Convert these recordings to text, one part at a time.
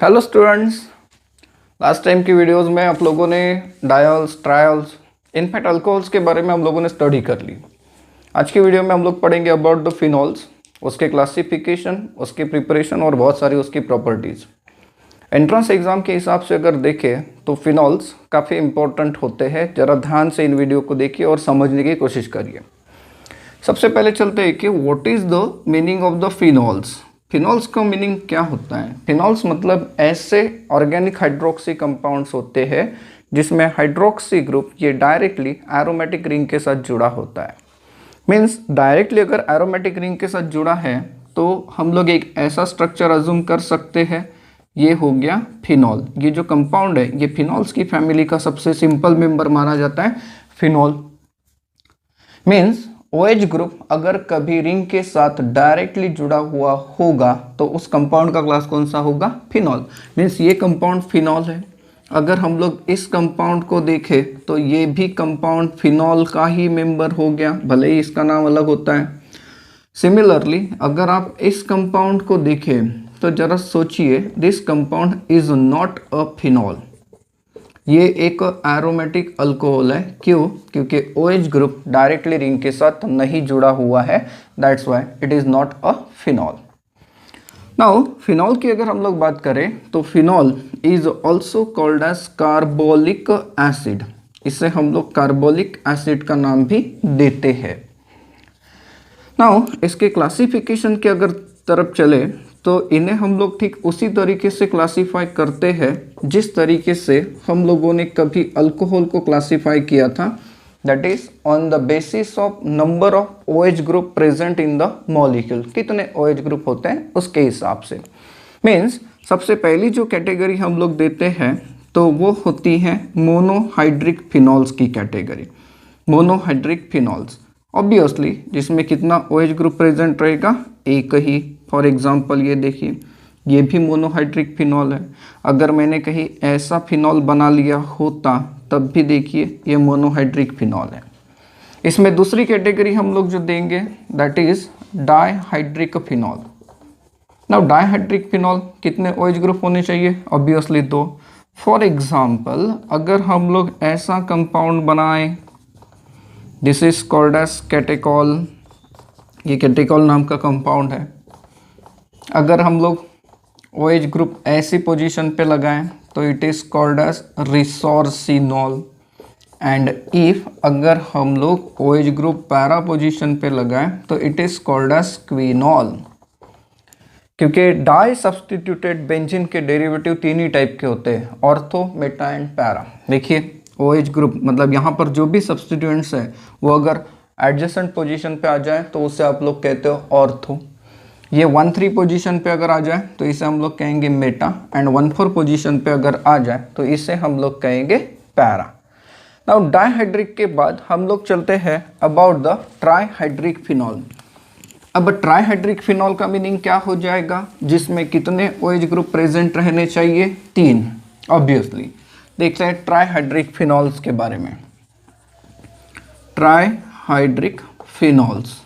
Hello students, last time की videos में आप लोगों ने डायोल्स, ट्रायोल्स, इनफैक्ट अल्कोहल्स के बारे में हम लोगों ने स्टडी कर ली। आज की वीडियो में हम लोग पढ़ेंगे अबाउट द फिनॉल्स, उसके क्लासिफिकेशन, उसकी प्रिपरेशन और बहुत सारी उसकी प्रॉपर्टीज़। एंट्रेंस एग्जाम के हिसाब से अगर देखें तो फिनॉल्स काफ़ी इंपॉर्टेंट होते हैं। ज़रा ध्यान से इन वीडियो को देखिए और समझने की कोशिश करिए। सबसे पहले चलते हैं कि what is the meaning of the phenols. Phenols का मीनिंग क्या होता है? फिनॉल्स मतलब ऐसे ऑर्गेनिक हाइड्रोक्सी कंपाउंड्स होते हैं जिसमें हाइड्रोक्सी ग्रुप ये डायरेक्टली एरोमेटिक रिंग के साथ जुड़ा होता है। मीन्स डायरेक्टली अगर एरोमेटिक रिंग के साथ जुड़ा है तो हम लोग एक ऐसा स्ट्रक्चर अज्यूम कर सकते हैं, ये हो गया फिनॉल। ये जो कंपाउंड है ये फिनॉल्स की फैमिली का सबसे सिंपल मेंबर माना जाता है फिनॉल। मीन्स OH ग्रुप अगर कभी रिंग के साथ डायरेक्टली जुड़ा हुआ होगा तो उस कंपाउंड का क्लास कौन सा होगा? फिनॉल। मीन्स ये कंपाउंड फिनॉल है। अगर हम लोग इस कंपाउंड को देखें तो ये भी कंपाउंड फिनॉल का ही मेंबर हो गया, भले ही इसका नाम अलग होता है। सिमिलरली अगर आप इस कंपाउंड को देखें तो जरा सोचिए, this compound is not a phenol. ये एक एरोमेटिक अल्कोहल है। क्यों? क्योंकि OH ग्रुप डायरेक्टली रिंग के साथ नहीं जुड़ा हुआ है, that's why it is not a phenol. Now phenol की अगर हम लोग बात करें तो phenol is also called as carbolic acid. इसे हम लोग कार्बोलिक एसिड का नाम भी देते हैं। नाउ इसके क्लासिफिकेशन के अगर तरफ चले तो इन्हें हम लोग ठीक उसी तरीके से क्लासीफाई करते हैं जिस तरीके से हम लोगों ने कभी अल्कोहल को क्लासीफाई किया था, that is on the basis of number of OH group present in the molecule. कितने OH ग्रुप होते हैं उसके हिसाब से। मीन्स सबसे पहली जो कैटेगरी हम लोग देते हैं तो वो होती है मोनोहाइड्रिक फिनॉल्स की कैटेगरी। मोनोहाइड्रिक फिनॉल्स ऑब्वियसली जिसमें कितना OH ग्रुप प्रेजेंट रहेगा? एक ही। फॉर एग्जांपल ये देखिए, ये भी मोनोहाइड्रिक फिनॉल है। अगर मैंने कहीं ऐसा फिनॉल बना लिया होता तब भी देखिए ये मोनोहाइड्रिक फिनॉल है। इसमें दूसरी कैटेगरी हम लोग जो देंगे that is dihydric phenol. Now dihydric phenol कितने OH ग्रुप होने चाहिए? ऑब्वियसली दो। फॉर एग्जांपल अगर हम लोग ऐसा कंपाउंड बनाएं, this is called as catechol. ये कैटेकॉल नाम का कंपाउंड है। अगर हम लोग OH ग्रुप ऐसी पोजीशन पे लगाएं तो it is called as resorcinol. And if अगर हम लोग OH ग्रुप पैरा पोजीशन पे लगाएं तो it is called as quinol. क्योंकि डाई सब्सटीट्यूटेड बेंजीन के डेरिवेटिव तीन ही टाइप के होते हैं, ऑर्थो, मेटा एंड पैरा। देखिए OH ग्रुप मतलब यहाँ पर जो भी सब्सटीट्यूएंट्स है वो अगर एडजेसेंट पोजीशन पे आ जाए तो उसे आप लोग कहते हो ऑर्थो। ये 1,3 पोजीशन पे अगर आ जाए तो इसे हम लोग कहेंगे मेटा। एंड 1,4 पोजीशन पे अगर आ जाए तो इसे हम लोग कहेंगे पैरा। नाउ डाइहाइड्रिक के बाद हम लोग चलते हैं अबाउट द ट्राइहाइड्रिक फिनॉल। अब ट्राइहाइड्रिक फिनॉल का मीनिंग क्या हो जाएगा? जिसमें कितने OH ग्रुप प्रेजेंट रहने चाहिए? 3। ऑब्वियसली देखते हैं ट्राइहाइड्रिक फिनॉल्स के बारे में। ट्राइहाइड्रिक फिनॉल्स,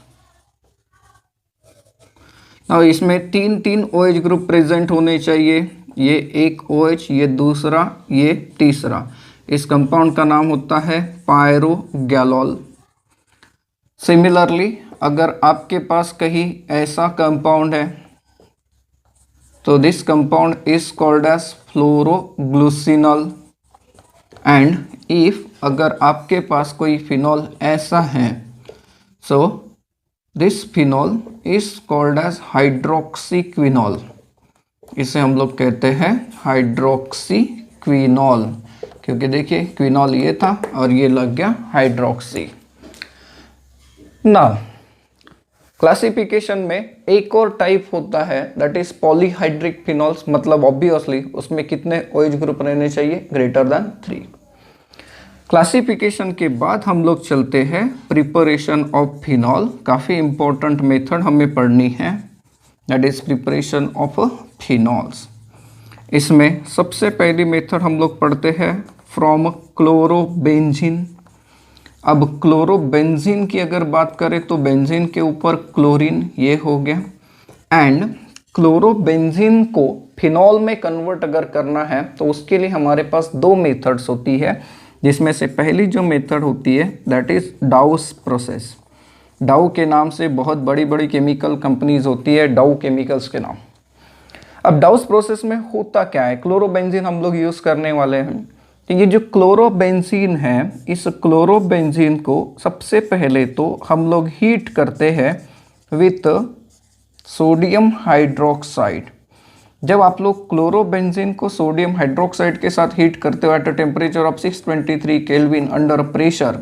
अब इसमें तीन OH ग्रुप प्रेजेंट होने चाहिए। ये एक OH, ये दूसरा, ये तीसरा। इस कंपाउंड का नाम होता है पायरोगैलोल। सिमिलरली अगर आपके पास कहीं ऐसा कंपाउंड है तो this compound is called as phloroglucinol. And if अगर आपके पास कोई फिनॉल ऐसा है so this phenol is called as hydroxyquinol. इसे हम लोग कहते हैं हाइड्रोक्सीक्विनॉल, क्योंकि देखिए क्विनॉल ये था और ये लग गया हाइड्रोक्सी। नाउ क्लासिफिकेशन में एक और टाइप होता है दैट इज पॉलीहाइड्रिक फिनॉल्स। मतलब ऑब्वियसली उसमें कितने OH ग्रुप रहने चाहिए? Greater than 3। क्लासिफिकेशन के बाद हम लोग चलते हैं प्रिपरेशन ऑफ फिनॉल। काफ़ी इंपॉर्टेंट मेथड हमें पढ़नी है, that is preparation of phenols. इसमें सबसे पहली मेथड हम लोग पढ़ते हैं फ्रॉम क्लोरोबेंजीन। अब क्लोरोबेंजीन की अगर बात करें तो बेंजीन के ऊपर क्लोरीन ये हो गया, एंड क्लोरोबेंजीन को फिनॉल में कन्वर्ट अगर करना है तो उसके लिए हमारे पास दो मेथड्स होती है, जिसमें से पहली जो मेथड होती है दैट इज डाउस प्रोसेस। डाउ के नाम से बहुत बड़ी बड़ी केमिकल कंपनीज होती है, डाउ केमिकल्स के नाम। अब डाउस प्रोसेस में होता क्या है, क्लोरोबेंजीन हम लोग यूज करने वाले हैं। तो ये जो क्लोरोबेंजीन है, इस क्लोरोबेंजीन को सबसे पहले तो हम लोग हीट करते हैं विथ सोडियम हाइड्रोक्साइड। जब आप लोग क्लोरोबेंजीन को सोडियम हाइड्रोक्साइड के साथ हीट करते हो eight a temperature of 623 kelvin under pressure,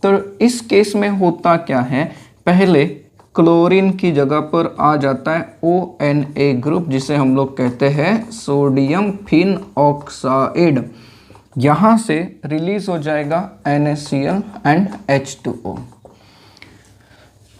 तो इस केस में होता क्या है, पहले क्लोरीन की जगह पर आ जाता है ONA ग्रुप, जिसे हम लोग कहते हैं सोडियम फिन ऑक्साइड। यहाँ से रिलीज हो जाएगा NaCl एंड H2O।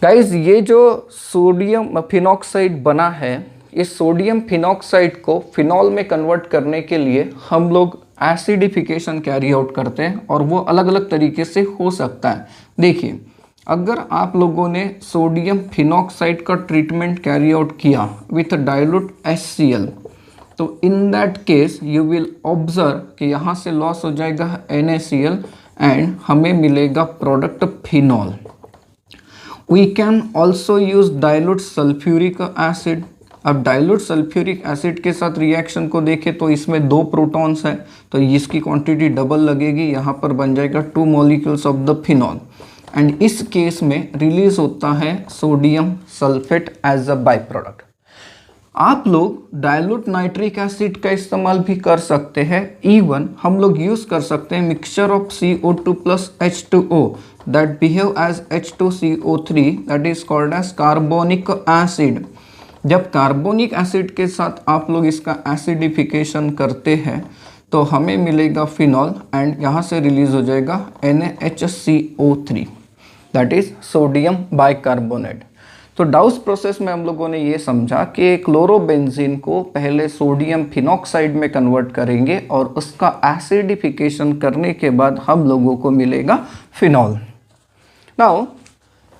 गाइज, ये जो सोडियम फिनॉक्साइड बना है, इस सोडियम फिनॉक्साइड को फिनॉल में कन्वर्ट करने के लिए हम लोग एसिडिफिकेशन कैरी आउट करते हैं, और वो अलग अलग तरीके से हो सकता है। देखिए, अगर आप लोगों ने सोडियम फिनॉक्साइड का ट्रीटमेंट कैरी आउट किया विथ डाइल्यूट HCl, तो in that case you will observe कि यहाँ से लॉस हो जाएगा NaCl एंड हमें मिलेगा product phenol. We can also use dilute sulfuric acid। अब डाइल्यूट सल्फ्यूरिक एसिड के साथ रिएक्शन को देखें तो इसमें दो प्रोटॉन्स हैं, तो इसकी क्वांटिटी डबल लगेगी, यहाँ पर बन जाएगा 2 molecules of the phenol, and इस केस में रिलीज होता है sodium sulphate as a by product. आप लोग डाइल्यूट नाइट्रिक एसिड का इस्तेमाल भी कर सकते हैं। इवन हम लोग यूज कर सकते हैं mixture of CO2 plus H2O that behave as H2CO3 that is called as carbonic acid. जब कार्बोनिक एसिड के साथ आप लोग इसका एसिडिफिकेशन करते हैं तो हमें मिलेगा फिनॉल, एंड यहाँ से रिलीज हो जाएगा NaHCO3 that is sodium bicarbonate. तो डाउस प्रोसेस में हम लोगों ने ये समझा कि क्लोरोबेंजीन को पहले सोडियम फिनॉक्साइड में कन्वर्ट करेंगे और उसका एसिडिफिकेशन करने के बाद हम लोगों को मिलेगा फिनॉल। नाउ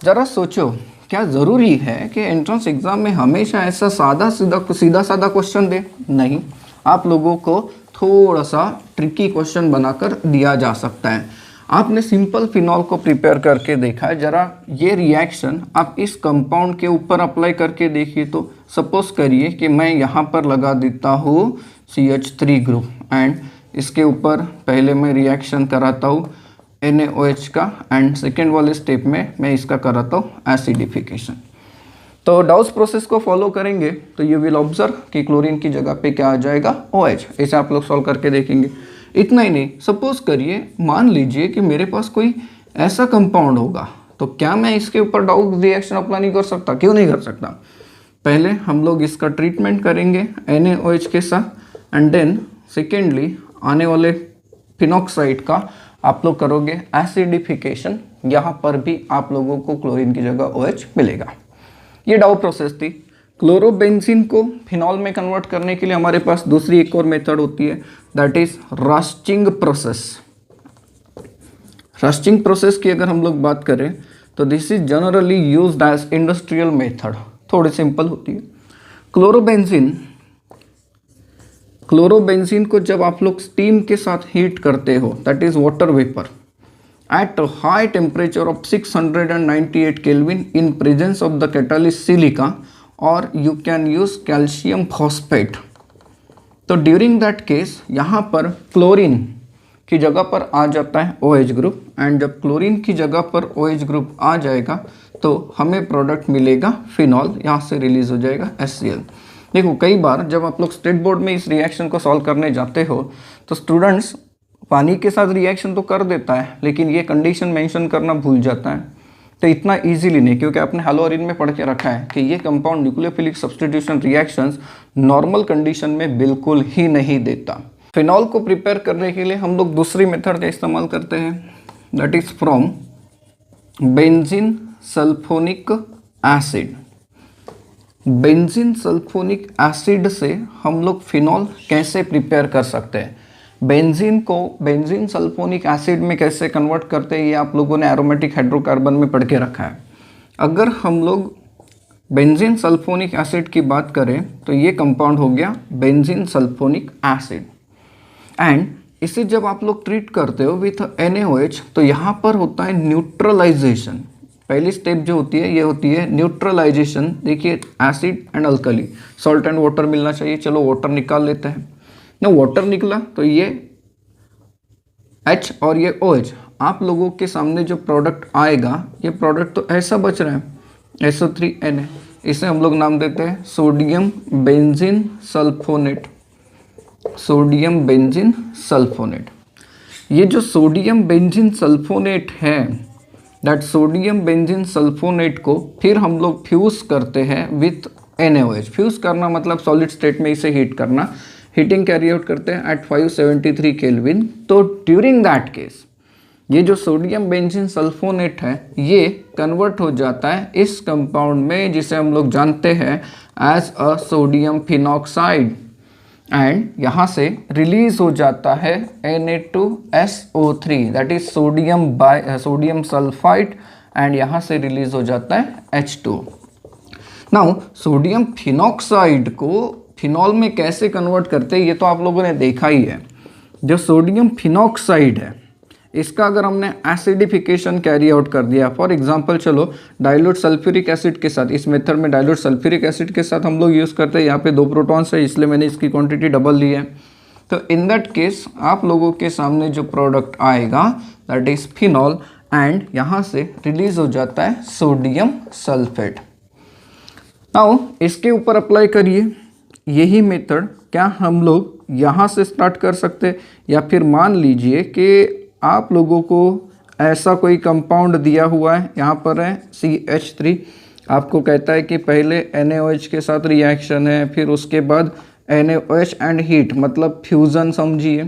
जरा सोचो, क्या ज़रूरी है कि एंट्रेंस एग्जाम में हमेशा ऐसा सीधा साधा क्वेश्चन दे? नहीं, आप लोगों को थोड़ा सा ट्रिकी क्वेश्चन बनाकर दिया जा सकता है। आपने सिंपल फिनॉल को प्रिपेयर करके देखा है, जरा ये रिएक्शन आप इस कंपाउंड के ऊपर अप्लाई करके देखिए। तो सपोज करिए कि मैं यहाँ पर लगा देता हूँ CH3 ग्रुप, एंड इसके ऊपर पहले मैं रिएक्शन कराता हूँ NaOH का, एंड सेकेंड वाले स्टेप में मैं इसका कराता हूँ एसिडिफिकेशन। तो डाउस प्रोसेस को फॉलो करेंगे तो यू विल ऑब्जर्व कि क्लोरीन की जगह पे क्या आ जाएगा, OH। ऐसे आप लोग सॉल्व करके देखेंगे। इतना ही नहीं, सपोज करिए, मान लीजिए कि मेरे पास कोई ऐसा कंपाउंड होगा, तो क्या मैं इसके ऊपर डाउस रिएक्शन अप्लाई नहीं कर सकता? क्यों नहीं कर सकता? पहले हम लोग इसका ट्रीटमेंट करेंगे NaOH के साथ, एंड देन सेकेंडली आने वाले फिनॉक्साइड का आप लोग करोगे एसिडिफिकेशन। यहाँ पर भी आप लोगों को क्लोरीन की जगह OH मिलेगा। ये डाउ प्रोसेस थी। क्लोरोबेंजीन को फिनॉल में कन्वर्ट करने के लिए हमारे पास दूसरी एक और मेथड होती है, that is rusting process. Rusting process की अगर हम लोग बात करें तो this is generally used as industrial method. थोड़ी सिंपल होती है। क्लोरोबेंजीन को जब आप लोग स्टीम के साथ हीट करते हो, that is water vapour, at a high temperature of 698 Kelvin in presence of the catalyst silica, or you can use calcium phosphate। तो ड्यूरिंग दैट केस यहाँ पर क्लोरीन की जगह पर आ जाता है OH ग्रुप, एंड जब क्लोरीन की जगह पर OH ग्रुप आ जाएगा तो हमें प्रोडक्ट मिलेगा फिनॉल, यहाँ से रिलीज हो जाएगा HCl। देखो, कई बार जब आप लोग स्टेट बोर्ड में इस रिएक्शन को सॉल्व करने जाते हो तो स्टूडेंट्स पानी के साथ रिएक्शन तो कर देता है, लेकिन ये कंडीशन मेंशन करना भूल जाता है। तो इतना इजीली नहीं, क्योंकि आपने हैलोअरिन में पढ़ के रखा है कि ये compound nucleophilic substitution reactions normal condition में बिल्कुल ही नहीं देता। फिनॉल को प्रिपेयर करने के लिए हम लोग दूसरी मेथड का इस्तेमाल करते हैं, that is from benzene sulphonic acid. Benzene sulphonic acid से हम लोग फिनॉल कैसे प्रिपेयर कर सकते हैं? बेंजीन को बेंजीन सल्फोनिक एसिड में कैसे कन्वर्ट करते हैं, ये आप लोगों ने एरोमेटिक हाइड्रोकार्बन में पढ़ के रखा है। अगर हम लोग बेंजीन सल्फोनिक एसिड की बात करें तो ये कंपाउंड हो गया बेंजीन सल्फोनिक एसिड। एंड इसे जब आप लोग ट्रीट करते हो विथ NaOH तो यहाँ पर होता है न्यूट्रलाइजेशन। पहली स्टेप जो होती है ये होती है न्यूट्रलाइजेशन। देखिए acid and alkali, salt and water मिलना चाहिए, चलो वाटर निकाल लेते हैं ना। वाटर निकला तो ये H और ये OH, आप लोगों के सामने जो प्रोडक्ट आएगा ये प्रोडक्ट तो ऐसा बच रहा है SO3Na। इसे हम लोग नाम देते हैं sodium benzene sulphonate. Sodium benzene sulphonate. ये जो सोडियम बेंजीन सल्फोनेट है, दैट सोडियम बेंजीन सल्फोनेट को फिर हम लोग फ्यूज करते हैं विथ NaOH। फ्यूज करना मतलब सॉलिड स्टेट में इसे हीट करना। हीटिंग कैरी आउट करते हैं एट 573 केल्विन। तो ड्यूरिंग दैट केस ये जो सोडियम बेंजीन सल्फोनेट है ये कन्वर्ट हो जाता है इस कंपाउंड में जिसे हम लोग जानते हैं as a sodium phenoxide. And यहाँ से रिलीज हो जाता है Na2SO3, that is sodium sulphide. And यहाँ से रिलीज हो जाता है H2। नाउ सोडियम फिनॉक्साइड को फिनॉल में कैसे कन्वर्ट करते हैं ये तो आप लोगों ने देखा ही है। जो सोडियम फिनॉक्साइड है इसका अगर हमने एसिडिफिकेशन कैरी आउट कर दिया, फॉर एग्जांपल चलो डाइल्यूट सल्फ्यूरिक एसिड के साथ, इस मेथड में डाइल्यूट सल्फ्यूरिक एसिड के साथ हम लोग यूज़ करते हैं। यहाँ पे 2 प्रोटॉन्स है इसलिए मैंने इसकी क्वांटिटी डबल ली है। तो इन दैट केस आप लोगों के सामने जो प्रोडक्ट आएगा दैट इज फिनॉल एंड यहाँ से रिलीज हो जाता है सोडियम सल्फेट। नाउ इसके ऊपर अप्लाई करिए यही मेथड। क्या हम लोग यहाँ से स्टार्ट कर सकते, या फिर मान लीजिए कि आप लोगों को ऐसा कोई कंपाउंड दिया हुआ है, यहाँ पर है CH3, आपको कहता है कि पहले NaOH के साथ रिएक्शन है, फिर उसके बाद NaOH एंड हीट मतलब फ्यूज़न समझिए।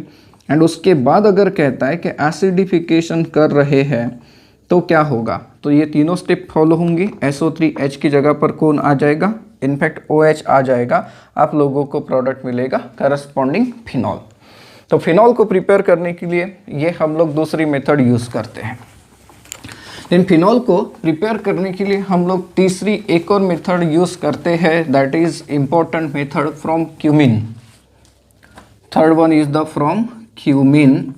एंड उसके बाद अगर कहता है कि एसिडिफिकेशन कर रहे हैं तो क्या होगा, तो ये तीनों स्टेप फॉलो होंगी। SO3H की जगह पर कौन आ जाएगा, इनफैक्ट OH आ जाएगा। आप लोगों को प्रोडक्ट मिलेगा करस्पॉन्डिंग फिनॉल। तो फिनॉल को प्रिपेयर करने के लिए ये हम लोग दूसरी मेथड यूज़ करते हैं। इन फिनॉल को प्रिपेयर करने के लिए हम लोग तीसरी एक और मेथड यूज़ करते हैं, that is important method from cumin. Third one is the from cumin.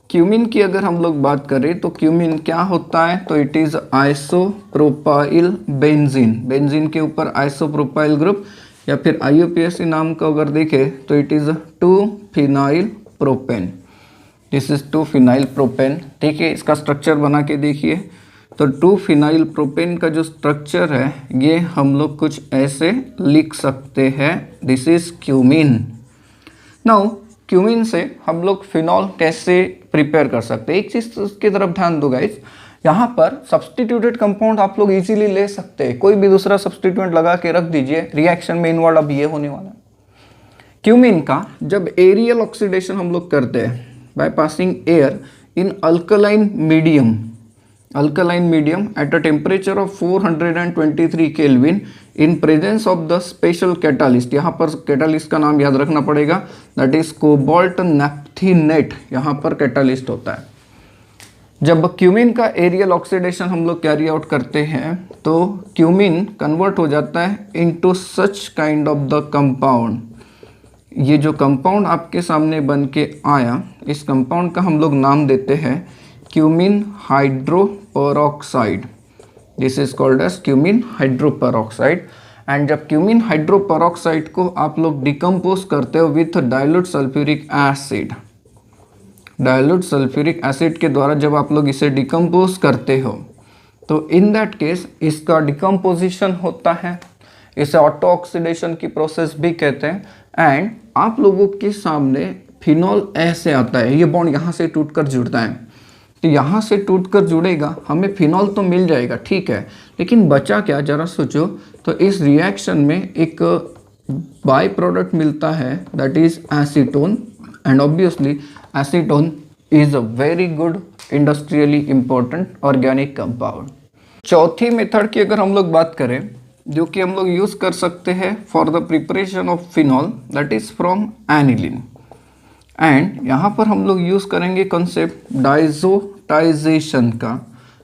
Cumin की अगर हम लोग बात करें तो क्यूमिन क्या होता है, तो it is isopropyl benzene. Benzene के ऊपर आइसोप्रोपाइल ग्रुप या फिर IUPAC नाम का अगर देखें तो it is two phenyl propane. This is two phenyl propane. देखिए इसका स्ट्रक्चर बना के देखिए, तो 2-फिनाइल प्रोपेन का जो स्ट्रक्चर है ये हम लोग कुछ ऐसे लिख सकते हैं, this is cumin. Now cumin से हम लोग फिनॉल कैसे प्रिपेयर कर सकते हैं, एक चीज़ की तरफ ध्यान दो गाइस, यहाँ पर सब्सटीट्यूटेड कंपाउंड आप लोग इजीली ले सकते हैं। कोई भी दूसरा सब्सटीट्यूएंट लगा के रख दीजिए, रिएक्शन में इन्वॉल्व अब ये होने वाला है। क्यूमिन का जब एरियल ऑक्सीडेशन हम लोग करते हैं by passing air in alkaline medium at a temperature of 423 kelvin in presence of the special catalyst. यहाँ पर कैटालिस्ट का नाम याद रखना पड़ेगा, दैट इज कोबाल्ट नैप्थेनेट। यहाँ पर कैटालिस्ट होता है। जब क्यूमिन का एरियल ऑक्सीडेशन हम लोग कैरी आउट करते हैं तो क्यूमिन कन्वर्ट हो जाता है into such kind of the compound. ये जो कंपाउंड आपके सामने बन के आया, इस कंपाउंड का हम लोग नाम देते हैं cumene hydroperoxide. This is called as cumene hydroperoxide. And जब क्यूमिन हाइड्रोपेरोक्साइड को आप लोग डिकम्पोज करते हो with dilute sulphuric acid, dilute sulphuric acid के द्वारा जब आप लोग इसे डिकम्पोज करते हो तो इन दैट केस इसका डिकम्पोजिशन होता है, इसे ऑटो ऑक्सीडेशन की प्रोसेस भी कहते हैं। एंड आप लोगों के सामने फिनॉल ऐसे आता है, ये बॉन्ड यहाँ से टूटकर जुड़ता है, तो यहाँ से टूटकर जुड़ेगा, हमें फिनॉल तो मिल जाएगा, ठीक है, लेकिन बचा क्या जरा सोचो। तो इस रिएक्शन में एक बाय प्रोडक्ट मिलता है that is acetone. And obviously acetone is a very good industrially important organic compound. चौथी मेथड की अगर हम लोग बात करें जो कि हम लोग यूज़ कर सकते हैं for the preparation of phenol, that is from aniline. And यहाँ पर हम लोग यूज़ करेंगे कॉन्सेप्ट डाइजोटाइजेशन का।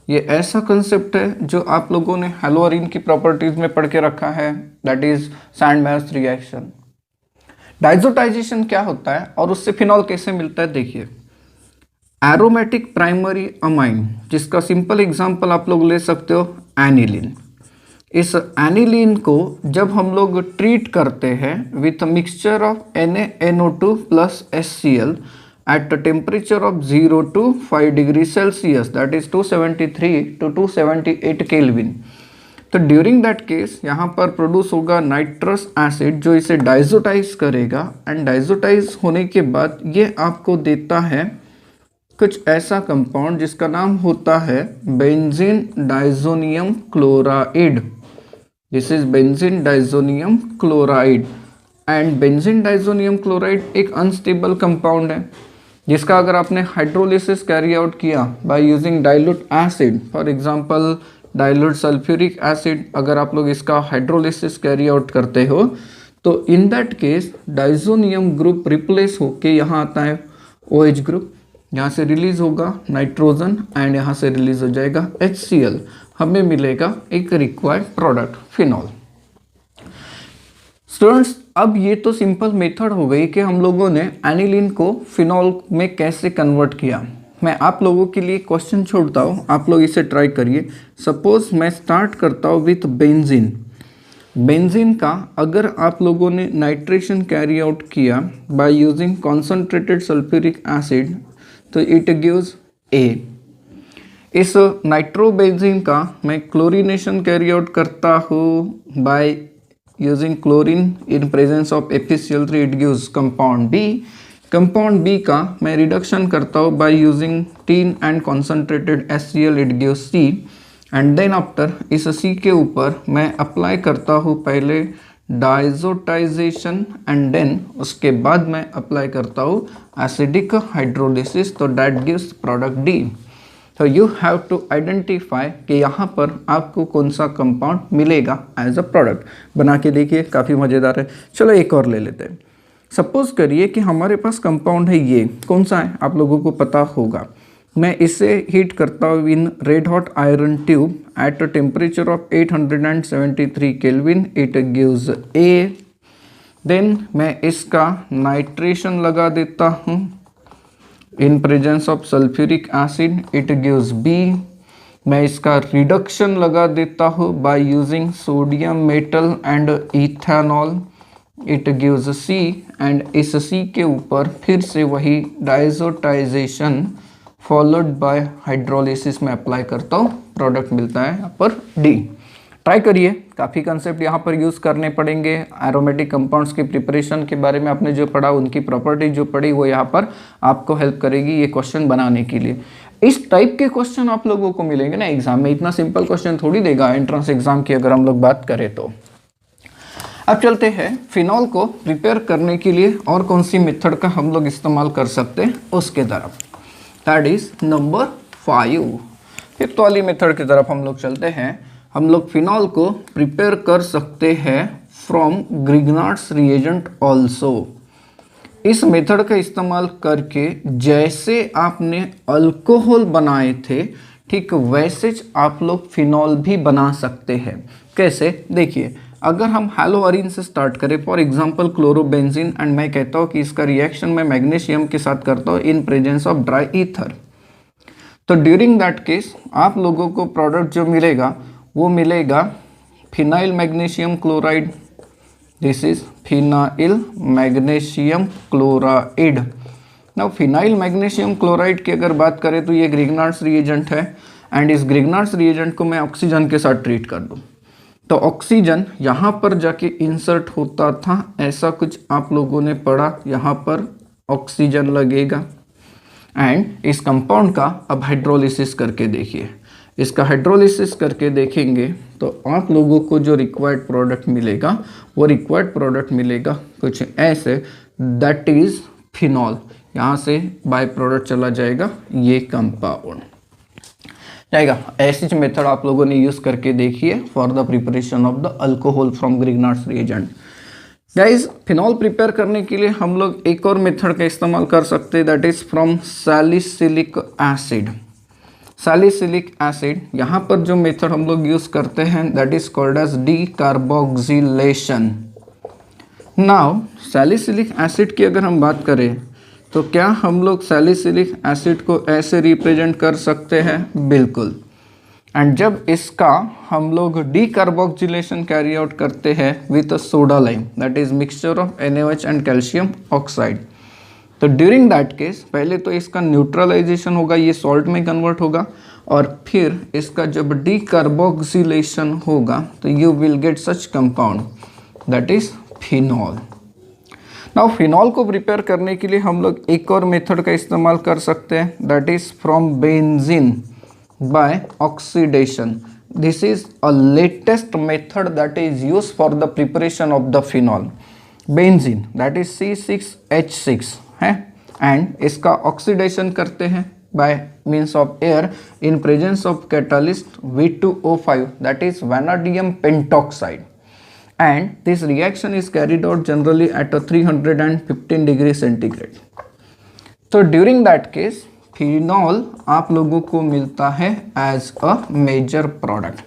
ये ऐसा कंसेप्ट है जो आप लोगों ने हेलोअरीन की प्रॉपर्टीज में पढ़ के रखा है, दैट इज सैंडमैयर्स रिएक्शन। डाइजोटाइजेशन क्या होता है और उससे फिनॉल कैसे मिलता है, देखिए। एरोमेटिक प्राइमरी अमाइन, जिसका सिंपल एग्जांपल आप लोग ले सकते हो एनिलीन। इस एनिलीन को जब हम लोग ट्रीट करते हैं with mixture of NaNO2 plus HCl at a temperature of 0 to 5 degree Celsius, that is 273 to 278 kelvin, तो ड्यूरिंग दैट केस यहाँ पर प्रोड्यूस होगा नाइट्रस एसिड जो इसे डाइजोटाइज करेगा, एंड डाइजोटाइज होने के बाद ये आपको देता है कुछ ऐसा कंपाउंड जिसका नाम होता है benzene diazonium chloride. This is benzene diazonium chloride, and benzene diazonium chloride एक अनस्टेबल कंपाउंड है जिसका अगर आपने हाइड्रोलिसिस कैरी आउट किया by using dilute acid, for example dilute sulphuric acid, अगर आप लोग इसका हाइड्रोलिसिस कैरी आउट करते हो तो in that case diazonium group replace होके यहाँ आता है OH ग्रुप, यहाँ से रिलीज होगा नाइट्रोजन एंड यहाँ से रिलीज हो जाएगा HCl, हमें मिलेगा एक रिक्वायर्ड प्रोडक्ट फिनॉल। स्टूडेंट्स, अब ये तो सिंपल मेथड हो गई कि हम लोगों ने एनिलीन को फिनॉल में कैसे कन्वर्ट किया। मैं आप लोगों के लिए क्वेश्चन छोड़ता हूँ, आप लोग इसे ट्राई करिए। सपोज मैं स्टार्ट करता हूँ विथ बेंजीन। बेंजीन का अगर आप लोगों ने नाइट्रेशन कैरी आउट किया by using concentrated sulphuric acid तो इट गिव्स A। इस नाइट्रोबेंजीन का मैं क्लोरीनेशन कैरी आउट करता हूँ by using chlorine in presence of FeCl3, it gives compound B। Compound B का मैं रिडक्शन करता हूँ by using tin and concentrated HCl, it gives C। And then after इस C के ऊपर मैं अप्लाई करता हूँ पहले डाइजोटाइजेशन एंड देन उसके बाद मैं अप्लाई करता हूँ एसिडिक हाइड्रोलिसिस, तो दैट गिव्स प्रोडक्ट D। तो यू हैव टू आइडेंटिफाई कि यहाँ पर आपको कौन सा कंपाउंड मिलेगा एज अ प्रोडक्ट। बना के देखिए, काफ़ी मज़ेदार है। चलो एक और ले लेते हैं। सपोज करिए कि हमारे पास कंपाउंड है, ये कौन सा है आप लोगों को पता होगा। मैं इसे हीट करता हूँ in red hot iron tube at a temperature of 873 kelvin, it gives A। Then मैं इसका नाइट्रेशन लगा देता हूँ in presence of sulphuric acid, it gives B। मैं इसका रिडक्शन लगा देता हूँ by using sodium metal and ethanol, it gives C। And इस C के ऊपर फिर से वही डाइजोटाइजेशन फॉलोड बाय हाइड्रोलिसिस में अप्लाई करता हूँ, प्रोडक्ट मिलता है यहाँ पर D। ट्राई करिए, काफ़ी कंसेप्ट यहाँ पर यूज़ करने पड़ेंगे। एरोमेटिक कंपाउंड्स की प्रिपरेशन के बारे में आपने जो पढ़ा, उनकी प्रॉपर्टी जो पढ़ी, वो यहाँ पर आपको हेल्प करेगी ये क्वेश्चन बनाने के लिए। इस टाइप के क्वेश्चन आप लोगों को मिलेंगे ना एग्जाम में, इतना सिंपल क्वेश्चन थोड़ी देगा एंट्रेंस एग्जाम की अगर हम लोग बात करें तो। अब चलते हैं फिनॉल को प्रिपेयर करने के लिए और कौन सी मेथड का हम लोग इस्तेमाल कर सकते हैं उसके तरफ, दैट इज नंबर 5। फिफ्थ वाली मेथड की तरफ हम लोग चलते हैं। हम लोग फिनॉल को प्रिपेयर कर सकते हैं फ्रॉम ग्रिग्नार्ड्स रिएजेंट ऑल्सो। इस मेथड का इस्तेमाल करके जैसे आपने अल्कोहल बनाए थे ठीक वैसे आप लोग फिनॉल भी बना सकते हैं। कैसे, देखिए, अगर हम हेलोअरीन से स्टार्ट करें, फॉर एग्जांपल क्लोरोबेंजीन, एंड मैं कहता हूँ कि इसका रिएक्शन मैं मैग्नीशियम के साथ करता हूँ in presence of dry ether, तो ड्यूरिंग दैट केस आप लोगों को प्रोडक्ट जो मिलेगा वो मिलेगा phenyl magnesium chloride. This is phenyl magnesium chloride. Now phenyl magnesium chloride की अगर बात करें तो ये ग्रिग्नार्ड्स रिएजेंट है, एंड इस ग्रिग्नार्ड्स रिएजेंट को मैं ऑक्सीजन के साथ ट्रीट कर दूं तो ऑक्सीजन यहाँ पर जाके इंसर्ट होता था, ऐसा कुछ आप लोगों ने पढ़ा। यहाँ पर ऑक्सीजन लगेगा एंड इस कंपाउंड का अब हाइड्रोलिसिस करके देखिए। इसका हाइड्रोलिसिस करके देखेंगे तो आप लोगों को जो रिक्वायर्ड प्रोडक्ट मिलेगा वो रिक्वायर्ड प्रोडक्ट मिलेगा कुछ ऐसे, दैट इज फिनॉल। यहाँ से बाय प्रोडक्ट चला जाएगा ये कंपाउंड जाएगा। ऐसी मेथड आप लोगों ने यूज करके देखिए for the preparation of the alcohol from Grignard's reagent. Guys, phenol prepare करने के लिए हम लोग एक और मेथड का इस्तेमाल कर सकते हैं, that is from salicylic acid. Salicylic acid, यहाँ पर जो मेथड हम लोग यूज करते हैं that is called as decarboxylation. Now salicylic acid की अगर हम बात करें तो क्या हम लोग सैलिसिलिक एसिड को ऐसे रिप्रेजेंट कर सकते हैं? बिल्कुल। एंड जब इसका हम लोग डीकार्बोक्सिलेशन कैरी आउट करते हैं with soda lime that is mixture of NaOH and calcium oxide, तो ड्यूरिंग दैट केस पहले तो इसका न्यूट्रलाइजेशन होगा, ये सॉल्ट में कन्वर्ट होगा, और फिर इसका जब डीकार्बोक्सिलेशन होगा तो you will get such compound that is phenol. Now phenol को प्रिपेयर करने के लिए हम लोग एक और मेथड का इस्तेमाल कर सकते हैं that is from benzene by oxidation. This is a latest method that is used for the preparation of the phenol. Benzene that is C6H6 है, and इसका oxidation करते हैं by means of air in presence of catalyst V2O5 that is vanadium pentoxide, and this reaction is carried out generally at a 315 degree centigrade. So during that case phenol आप लोगों को मिलता है as a major product,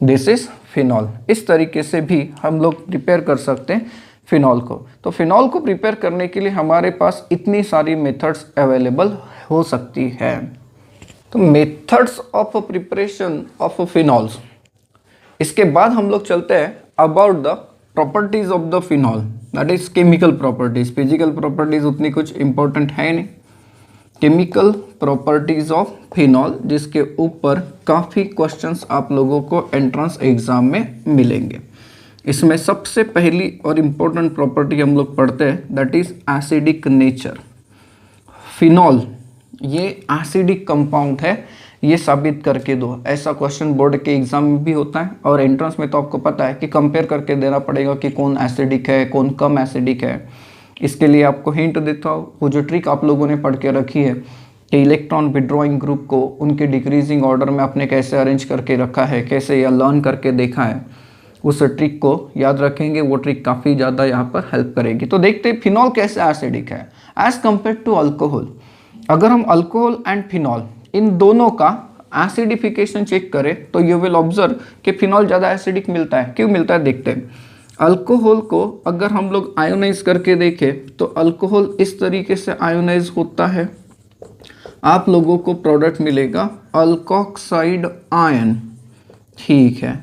this is phenol. इस तरीके से भी हम लोग प्रिपेयर कर सकते हैं फिनॉल को। तो फिनॉल को प्रिपेयर करने के लिए हमारे पास इतनी सारी मेथड्स अवेलेबल हो सकती है। तो methods of preparation of phenols, इसके बाद हम लोग चलते हैं about the properties of the phenol that is chemical properties. Physical properties उतनी कुछ इंपॉर्टेंट है नहीं, केमिकल प्रॉपर्टीज ऑफ फिनॉल जिसके ऊपर काफ़ी क्वेश्चंस आप लोगों को एंट्रेंस एग्जाम में मिलेंगे। इसमें सबसे पहली और इम्पोर्टेंट प्रॉपर्टी हम लोग पढ़ते हैं that is acidic nature. Phenol ये एसिडिक कंपाउंड है, ये साबित करके दो। ऐसा क्वेश्चन बोर्ड के एग्जाम में भी होता है और एंट्रेंस में तो आपको पता है कि कंपेयर करके देना पड़ेगा कि कौन एसिडिक है कौन कम एसिडिक है। इसके लिए आपको हिंट देता हूँ, वो जो ट्रिक आप लोगों ने पढ़ के रखी है कि इलेक्ट्रॉन विड्रॉइंग ग्रुप को उनके डिक्रीजिंग ऑर्डर में आपने कैसे अरेंज करके रखा है, कैसे या लर्न करके देखा है, उस ट्रिक को याद रखेंगे। वो ट्रिक काफ़ी ज़्यादा यहाँ पर हेल्प करेगी। तो देखते हैं फिनॉल कैसे एसिडिक है एज कम्पेयर टू अल्कोहल। अगर हम अल्कोहल एंड फिनॉल इन दोनों का एसिडिफिकेशन चेक करें तो यू विल ऑब्जर्व कि फिनॉल ज़्यादा एसिडिक मिलता है। क्यों मिलता है देखते हैं। अल्कोहल को अगर हम लोग आयोनाइज करके देखें तो अल्कोहल इस तरीके से आयोनाइज होता है, आप लोगों को प्रोडक्ट मिलेगा अल्कोक्साइड आयन। ठीक है,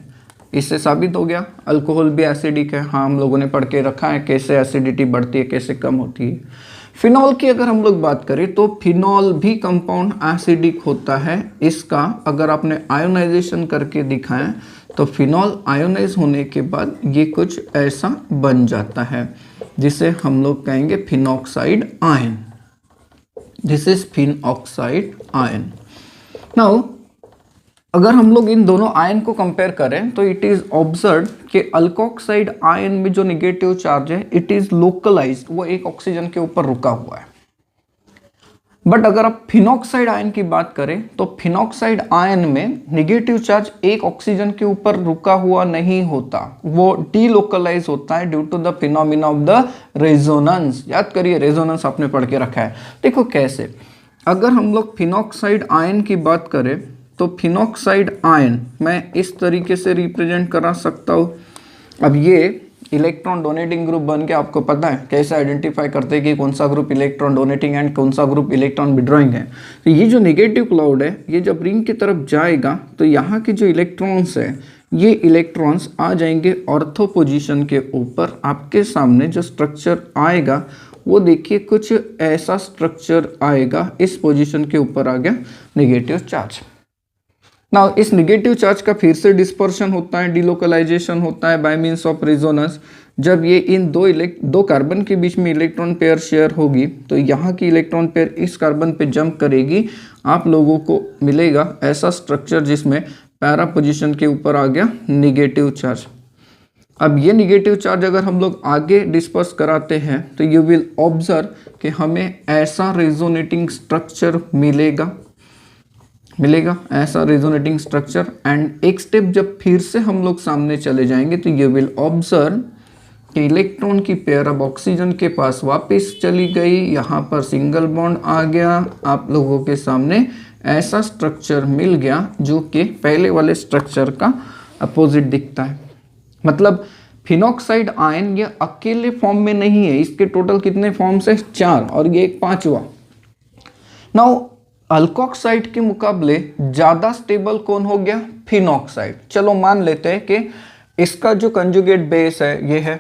इससे साबित हो गया अल्कोहल भी एसिडिक है। हाँ, हम लोगों ने पढ़ के रखा है कैसे एसिडिटी बढ़ती है कैसे कम होती है। फिनॉल की अगर हम लोग बात करें तो फिनॉल भी कंपाउंड एसिडिक होता है। इसका अगर आपने आयोनाइजेशन करके दिखाएं तो फिनॉल आयोनाइज होने के बाद ये कुछ ऐसा बन जाता है जिसे हम लोग कहेंगे phenoxide ion. This is phenoxide ion. Now अगर हम लोग इन दोनों आयन को कंपेयर करें तो इट इज ऑब्जर्व कि अल्कोक्साइड आयन में जो नेगेटिव चार्ज है इट इज लोकलाइज्ड, वो एक ऑक्सीजन के ऊपर रुका हुआ है। बट अगर आप फिनॉक्साइड आयन की बात करें तो फिनॉक्साइड आयन में नेगेटिव चार्ज एक ऑक्सीजन के ऊपर रुका हुआ नहीं होता, वो डीलोकलाइज होता है due to the phenomena of the resonance. याद करिए रेजोनेंस आपने पढ़ के रखा है। देखो कैसे, अगर हम लोग फिनॉक्साइड आयन की बात करें तो फिनॉक्साइड आयन मैं इस तरीके से रिप्रेजेंट करा सकता हूँ। अब ये इलेक्ट्रॉन डोनेटिंग ग्रुप बन के आपको पता है कैसे आइडेंटिफाई करते हैं कि कौन सा ग्रुप इलेक्ट्रॉन डोनेटिंग एंड कौन सा ग्रुप इलेक्ट्रॉन विड्रॉइंग है। तो ये जो नेगेटिव क्लाउड है ये जब रिंग की तरफ जाएगा तो यहाँ के जो इलेक्ट्रॉन्स है ये इलेक्ट्रॉन्स आ जाएंगे ऑर्थो पोजीशन के ऊपर। आपके सामने जो स्ट्रक्चर आएगा वो देखिए कुछ ऐसा स्ट्रक्चर आएगा, इस पोजीशन के ऊपर आ गया नेगेटिव चार्ज। नाउ इस नेगेटिव चार्ज का फिर से डिस्पर्शन होता है, डिलोकलाइजेशन होता है बाय मींस ऑफ रेजोनेंस। जब ये इन दो कार्बन के बीच में इलेक्ट्रॉन पेयर शेयर होगी तो यहाँ की इलेक्ट्रॉन पेयर इस कार्बन पे जंप करेगी, आप लोगों को मिलेगा ऐसा स्ट्रक्चर जिसमें पैरा पोजीशन के ऊपर आ गया नेगेटिव चार्ज। अब ये नेगेटिव चार्ज अगर हम लोग आगे डिस्पर्स कराते हैं तो यू विल ऑब्जर्व कि हमें ऐसा रेजोनेटिंग स्ट्रक्चर मिलेगा ऐसा रेजोनेटिंग स्ट्रक्चर। एंड एक स्टेप जब फिर से हम लोग सामने चले जाएंगे तो यू विल ऑब्जर्व कि इलेक्ट्रॉन की पेयर अब ऑक्सीजन के पास वापस चली गई, यहाँ पर सिंगल बॉन्ड आ गया, आप लोगों के सामने ऐसा स्ट्रक्चर मिल गया जो कि पहले वाले स्ट्रक्चर का अपोजिट दिखता है। मतलब फिनॉक्साइड आयन ये अकेले फॉर्म में नहीं है, इसके टोटल कितने फॉर्म्स है? 4, और ये एक 5वां। नाउ अल्कोक्साइड के मुकाबले ज्यादा स्टेबल कौन हो गया? फिनॉक्साइड। चलो मान लेते हैं कि इसका जो कंजुगेट बेस है ये है,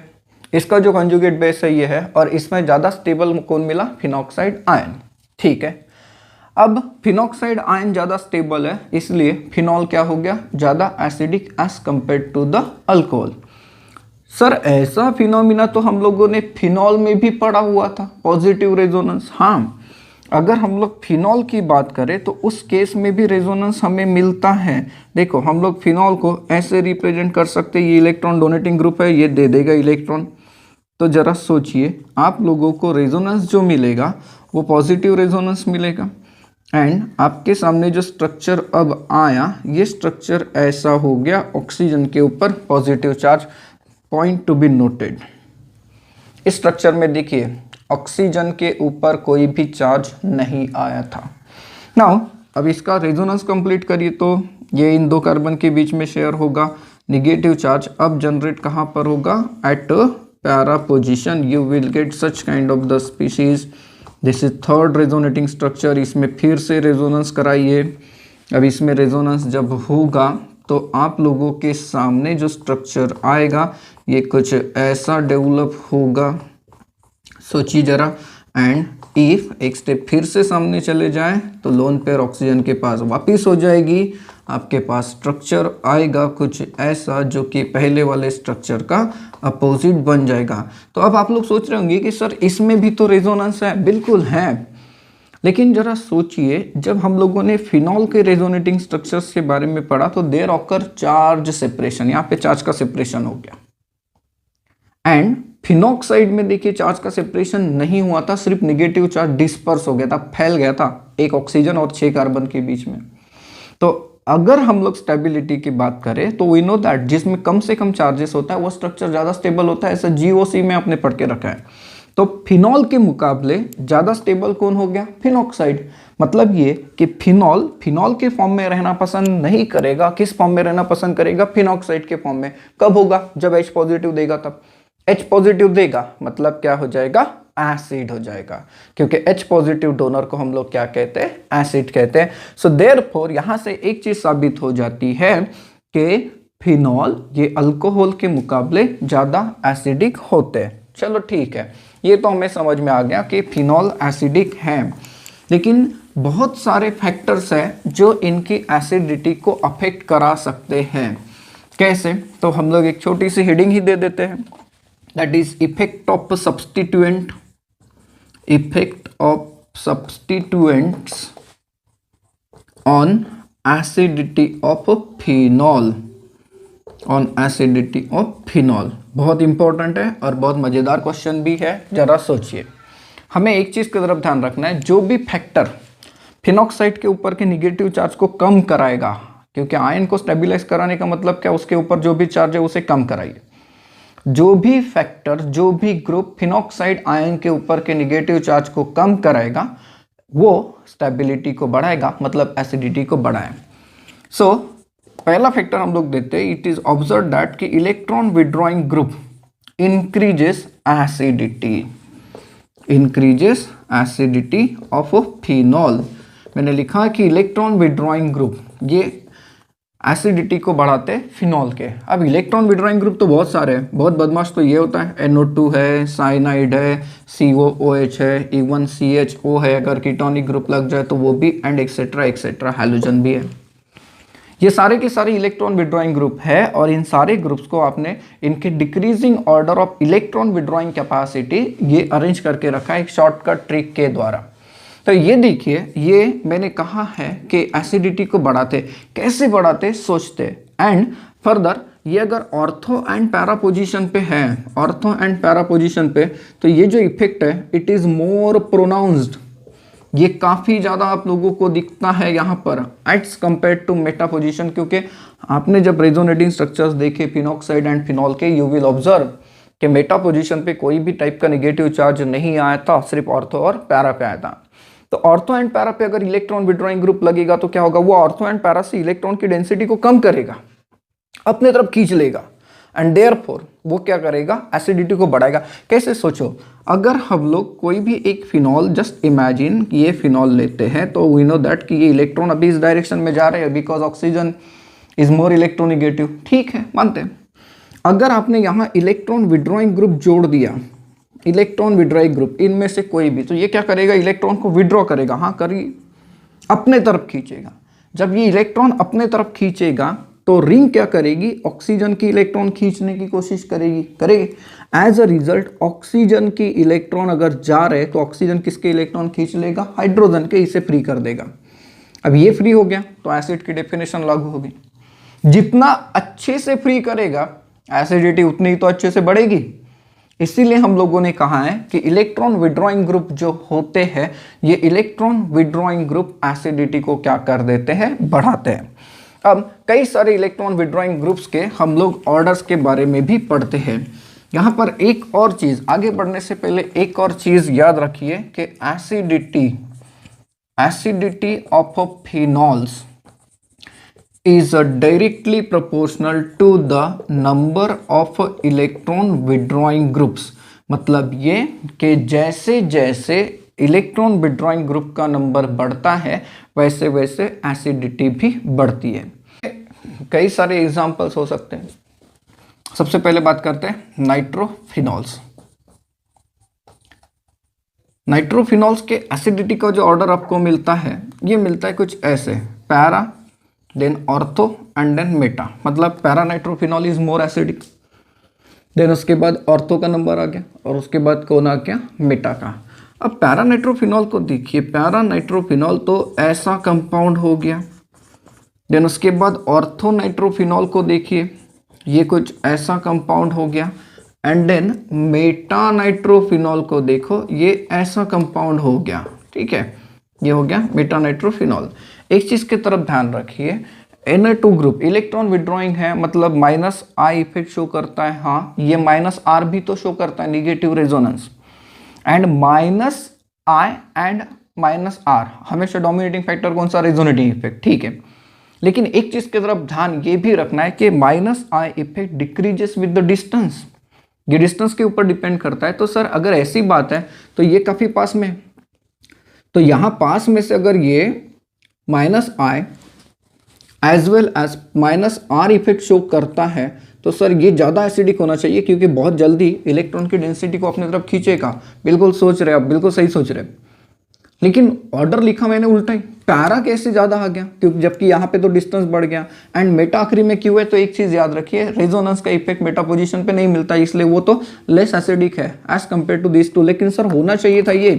इसका जो कंजुगेट बेस है ये है, और इसमें ज्यादा स्टेबल कौन मिला? Phenoxide ion. ठीक है, अब फिनॉक्साइड आयन ज्यादा स्टेबल है, इसलिए फिनॉल क्या हो गया? ज्यादा acidic as compare to the alcohol. Sir ऐसा फिनोमिना तो हम लोगों ने फिनॉल में भी पढ़ा हुआ था, पॉजिटिव रेजोनेंस। हाँ, अगर हम लोग फिनॉल की बात करें तो उस केस में भी रेजोनेंस हमें मिलता है। देखो हम लोग फिनॉल को ऐसे रिप्रेजेंट कर सकते हैं, ये इलेक्ट्रॉन डोनेटिंग ग्रुप है, ये दे देगा इलेक्ट्रॉन। तो जरा सोचिए, आप लोगों को रेजोनेंस जो मिलेगा वो पॉजिटिव रेजोनेंस मिलेगा। एंड आपके सामने जो स्ट्रक्चर अब आया, ये स्ट्रक्चर ऐसा हो गया, ऑक्सीजन के ऊपर positive charge, point to be noted. इस स्ट्रक्चर में देखिए ऑक्सीजन के ऊपर कोई भी चार्ज नहीं आया था। नाउ अब इसका रेजोनेंस कंप्लीट करिए तो ये इन 2 कार्बन के बीच में शेयर होगा, नेगेटिव चार्ज अब जनरेट कहाँ पर होगा? Eight para position. You will get such kind of the species. This is third resonating structure. इसमें फिर से रेजोनेंस कराइए। अब इसमें रेजोनेंस जब होगा तो आप लोगों के सामने जो स्ट्रक्चर आएगा ये कुछ ऐसा डेवलप होगा, सोचिए जरा। एंड इफ एक स्टेप फिर से सामने चले जाए तो लोन पेयर ऑक्सीजन के पास वापिस हो जाएगी, आपके पास स्ट्रक्चर आएगा कुछ ऐसा जो कि पहले वाले स्ट्रक्चर का अपोजिट बन जाएगा। तो अब आप लोग सोच रहे होंगे कि सर इसमें भी तो रेजोनेंस है। बिल्कुल है, लेकिन जरा सोचिए, जब हम लोगों ने फिनॉल के रेजोनेटिंग स्ट्रक्चर्स के बारे में पढ़ा तो देयर ऑकर चार्ज सेपरेशन, यहाँ पे चार्ज का सेपरेशन हो गया। एंड फिनॉक्साइड में देखिए चार्ज का सेपरेशन नहीं हुआ था, सिर्फ नेगेटिव चार्ज डिस्पर्स हो गया था, फैल गया था एक ऑक्सीजन और 6 कार्बन के बीच में। तो अगर हम लोग स्टेबिलिटी की बात करें तो वी नो दैट जिसमें कम से कम चार्जेस होता है वो स्ट्रक्चर ज्यादा स्टेबल होता है, ऐसा जीओसी में आपने पढ़ के रखा है। तो फिनॉल के मुकाबले ज्यादा स्टेबल कौन हो गया? फिनॉक्साइड। मतलब ये कि फिनॉल के फॉर्म में रहना पसंद नहीं करेगा। किस फॉर्म में रहना पसंद करेगा? फिनॉक्साइड के फॉर्म में। कब होगा? जब H पॉजिटिव देगा तब। H पॉजिटिव देगा मतलब क्या हो जाएगा? एसिड हो जाएगा, क्योंकि H पॉजिटिव डोनर को हम लोग क्या कहते हैं? एसिड कहते हैं। सो देयरफॉर यहां से एक चीज साबित हो जाती है कि फिनॉल ये अल्कोहल के मुकाबले ज्यादा एसिडिक होते हैं। चलो ठीक है, ये तो हमें समझ में आ गया कि फिनॉल एसिडिक है, लेकिन बहुत सारे फैक्टर्स हैं जो इनकी एसिडिटी को अफेक्ट करा सकते हैं। कैसे? तो हम लोग एक छोटी सी हेडिंग ही दे देते हैं, that is effect of substituent, effect of substituents on acidity of phenol, on acidity of phenol. बहुत इंपॉर्टेंट है और बहुत मजेदार क्वेश्चन भी है। जरा सोचिए, हमें एक चीज की तरफ ध्यान रखना है, जो भी फैक्टर फिनॉक्साइड के ऊपर के निगेटिव चार्ज को कम कराएगा, क्योंकि आयन को स्टेबलाइज कराने का मतलब क्या? उसके ऊपर जो भी चार्ज है उसे कम कराइए। जो भी फैक्टर, जो भी ग्रुप फिनॉक्साइड आयन के ऊपर के निगेटिव चार्ज को कम कराएगा वो स्टेबिलिटी को बढ़ाएगा, मतलब एसिडिटी को बढ़ाए। सो पहला फैक्टर हम लोग देते हैं, इट इज ऑब्जर्व दैट कि electron withdrawing group increases acidity, increases acidity of phenol. मैंने लिखा कि इलेक्ट्रॉन विड्रॉइंग ग्रुप ये एसिडिटी को बढ़ाते हैं फिनॉल के। अब इलेक्ट्रॉन विड्रॉइंग ग्रुप तो बहुत सारे हैं, बहुत बदमाश तो ये होता है, NO2 है, साइनाइड है, COOH है, इवन CHO है, अगर कीटोनिक ग्रुप लग जाए तो वो भी, एंड एक्सेट्रा एक्सेट्रा, हैलोजन भी है। ये सारे के सारे इलेक्ट्रॉन विड्रॉइंग ग्रुप है, और इन सारे ग्रुप्स को आपने इनके decreasing order of electron withdrawing capacity ये अरेंज करके रखा है एक शॉर्टकट ट्रिक के द्वारा। तो ये देखिए, ये मैंने कहा है कि एसिडिटी को बढ़ाते, कैसे बढ़ाते सोचते। एंड फर्दर ये अगर ऑर्थो एंड पैरा पोजीशन पे है, ऑर्थो एंड पैरा पोजीशन पे, तो ये जो इफेक्ट है इट इज मोर प्रोनाउंस्ड, ये काफी ज्यादा आप लोगों को दिखता है यहाँ पर एट्स कंपेयर टू मेटा पोजीशन। क्योंकि आपने जब रेजोनेटिंग स्ट्रक्चर्स देखे फिनॉक्साइड एंड फिनॉल के, यू विल ऑब्जर्व कि मेटा पोजीशन पे कोई भी टाइप का नेगेटिव चार्ज नहीं आया था, सिर्फ ऑर्थो और पैरा पे आया था। तो ऑर्थो एंड पैरा पे अगर इलेक्ट्रॉन विड्रॉइंग ग्रुप लगेगा तो क्या होगा, वो ऑर्थो एंड पैरा से इलेक्ट्रॉन की डेंसिटी को कम करेगा, अपने तरफ खींच लेगा, एंड देयरफॉर वो क्या करेगा, एसिडिटी को बढ़ाएगा। कैसे, सोचो, अगर हम लोग कोई भी एक फिनॉल, जस्ट इमेजिन ये फिनॉल लेते हैं, तो वी नो दैट कि ये इलेक्ट्रॉन अभी इस डायरेक्शन में जा रहे हैं because oxygen is more electronegative, ठीक है, मानते हैं। अगर आपने यहाँ इलेक्ट्रॉन विड्रॉइंग ग्रुप जोड़ दिया, इलेक्ट्रॉन विड्रॉइंग ग्रुप, इनमें से कोई भी, तो ये क्या करेगा, इलेक्ट्रॉन को विड्रॉ करेगा, हाँ करिए, अपने तरफ खींचेगा। जब ये इलेक्ट्रॉन अपने तरफ खींचेगा तो रिंग क्या करेगी, ऑक्सीजन की इलेक्ट्रॉन खींचने की कोशिश करेगी। एज अ रिजल्ट ऑक्सीजन की इलेक्ट्रॉन अगर जा रहे तो ऑक्सीजन किसके इलेक्ट्रॉन खींच लेगा, हाइड्रोजन के, इसे फ्री कर देगा। अब ये फ्री हो गया तो एसिड की डेफिनेशन लागू होगी, जितना अच्छे से फ्री करेगा एसिडिटी उतनी तो अच्छे से बढ़ेगी। इसीलिए हम लोगों ने कहा है कि इलेक्ट्रॉन विड्रॉइंग ग्रुप जो होते हैं, ये इलेक्ट्रॉन विड्रॉइंग ग्रुप एसिडिटी को क्या कर देते हैं, बढ़ाते हैं। अब कई सारे इलेक्ट्रॉन विड्रॉइंग ग्रुप्स के हम लोग ऑर्डर्स के बारे में भी पढ़ते हैं। यहाँ पर एक और चीज, आगे बढ़ने से पहले एक और चीज याद रखिए कि acidity of phenols is directly proportional to the number of electron withdrawing groups। मतलब ये कि जैसे जैसे इलेक्ट्रॉन विड्रॉइंग ग्रुप का नंबर बढ़ता है वैसे वैसे एसिडिटी भी बढ़ती है। कई सारे एग्जांपल्स हो सकते हैं। सबसे पहले बात करते हैं नाइट्रोफिनॉल्स। नाइट्रोफिनॉल्स के एसिडिटी का जो ऑर्डर आपको मिलता है, ये मिलता है कुछ ऐसे, para, then ortho and then meta. मतलब para nitrophenol is more acidic, देन उसके बाद ऑर्थो का नंबर आ गया और उसके बाद कौन आ गया, मेटा का। अब पैरा नाइट्रोफिनॉल को देखिए, पैरा नाइट्रोफिनॉल तो ऐसा कंपाउंड हो गया। देन उसके बाद ऑर्थो नाइट्रोफिनॉल को देखिए, ये कुछ ऐसा कंपाउंड हो गया। एंड देन मेटा नाइट्रोफिनॉल को देखो, ये ऐसा कंपाउंड हो गया, ठीक है, ये हो गया मेटा नाइट्रोफिनॉल। एक चीज की तरफ ध्यान रखिए, Na2 ग्रुप इलेक्ट्रॉन विड्रॉइंग है, मतलब माइनस आई इफेक्ट शो करता है, हाँ ये माइनस आर भी तो शो करता है, negative resonance. And minus I and minus R हमेशा डोमिनेटिंग फैक्टर कौन सा, रेजोनेटिंग इफेक्ट, ठीक है। लेकिन एक चीज की तरफ ध्यान ये भी रखना है कि minus I effect decreases with the distance, ये डिस्टेंस के ऊपर डिपेंड करता है। तो सर अगर ऐसी बात है तो ये काफी पास में, तो यहां पास में से अगर ये minus I as well as minus R effect show करता है तो सर ये ज़्यादा एसिडिक होना चाहिए, क्योंकि बहुत जल्दी इलेक्ट्रॉन की डेंसिटी को अपनी तरफ खींचेगा। बिल्कुल सोच रहे आप, बिल्कुल सही सोच रहे। लेकिन ऑर्डर लिखा मैंने उल्टा ही, पैरा कैसे ज़्यादा आ गया, क्योंकि जबकि यहाँ पे तो डिस्टेंस बढ़ गया। एंड मेटा आखिरी में क्यों है, तो एक चीज़ याद रखिए, रेजोनेंस का इफेक्ट मेटा पोजिशन पे नहीं मिलता, इसलिए वो तो लेस एसिडिक है as compare to this two. लेकिन सर होना चाहिए था ये,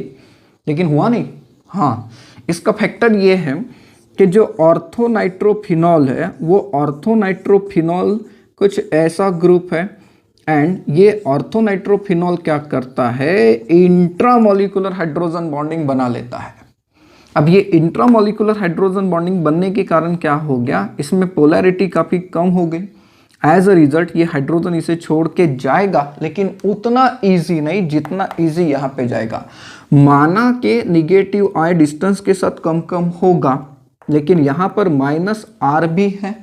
लेकिन हुआ नहीं। हाँ, इसका फैक्टर ये है कि जो ऑर्थोनाइट्रोफिनॉल है वो ऑर्थोनाइट्रोफिनॉल कुछ ऐसा ग्रुप है, एंड ये ऑर्थोनाइट्रोफिनॉल क्या करता है, इंट्रामोलिकुलर हाइड्रोजन बॉन्डिंग बना लेता है। अब ये इंट्रामोलिकुलर हाइड्रोजन बॉन्डिंग बनने के कारण क्या हो गया, इसमें पोलैरिटी काफ़ी कम हो गई। एज अ रिजल्ट ये हाइड्रोजन इसे छोड़ के जाएगा, लेकिन उतना ईजी नहीं जितना ईजी यहाँ पे जाएगा। माना कि निगेटिव आई डिस्टेंस के साथ कम कम होगा, लेकिन यहाँ पर माइनस आर भी है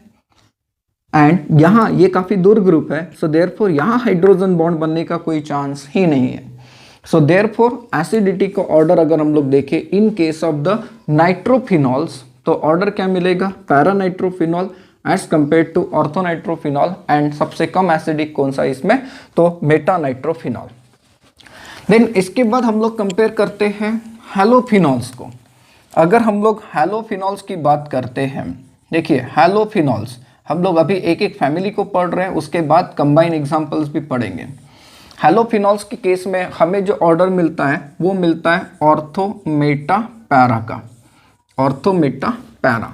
एंड यहाँ ये काफ़ी दूर ग्रुप है, सो देयरफॉर यहाँ हाइड्रोजन बॉन्ड बनने का कोई चांस ही नहीं है। सो देयरफॉर एसिडिटी का ऑर्डर अगर हम लोग देखें in case of the nitrophenols, तो ऑर्डर क्या मिलेगा, paranitrophenol as compare to orthonitrophenol, and सबसे कम एसिडिक कौन सा इसमें, तो मेटानाइट्रोफिनॉल। देन इसके बाद हम लोग कंपेयर करते हैं हैलोफिनॉल्स को। अगर हम लोग हैलोफिनॉल्स की बात करते हैं, देखिए हैलोफिनॉल्स हम लोग अभी एक एक फैमिली को पढ़ रहे हैं, उसके बाद कंबाइन एग्जांपल्स भी पढ़ेंगे। हैलोफिनॉल्स के केस में हमें जो ऑर्डर मिलता है वो मिलता है ऑर्थो मेटा पैरा का, ऑर्थो मेटा पैरा।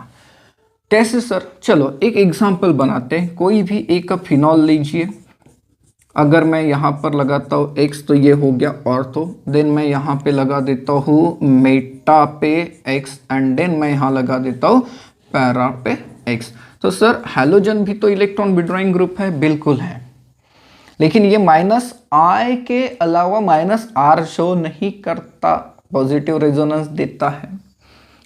कैसे सर, चलो एक एग्जांपल बनाते हैं। कोई भी एक फिनॉल लीजिए, अगर मैं यहाँ पर लगाता हूँ x तो ये हो गया ऑर्थो, देन मैं यहाँ पे लगा देता हूँ मेटा पे x, एंड देन मैं यहाँ लगा देता हूँ पैरा पे x। तो सर हैलोजन भी तो इलेक्ट्रॉन विड्रॉइंग ग्रुप है, बिल्कुल है, लेकिन ये माइनस आई के अलावा माइनस आर शो नहीं करता, पॉजिटिव रेजोनेंस देता है।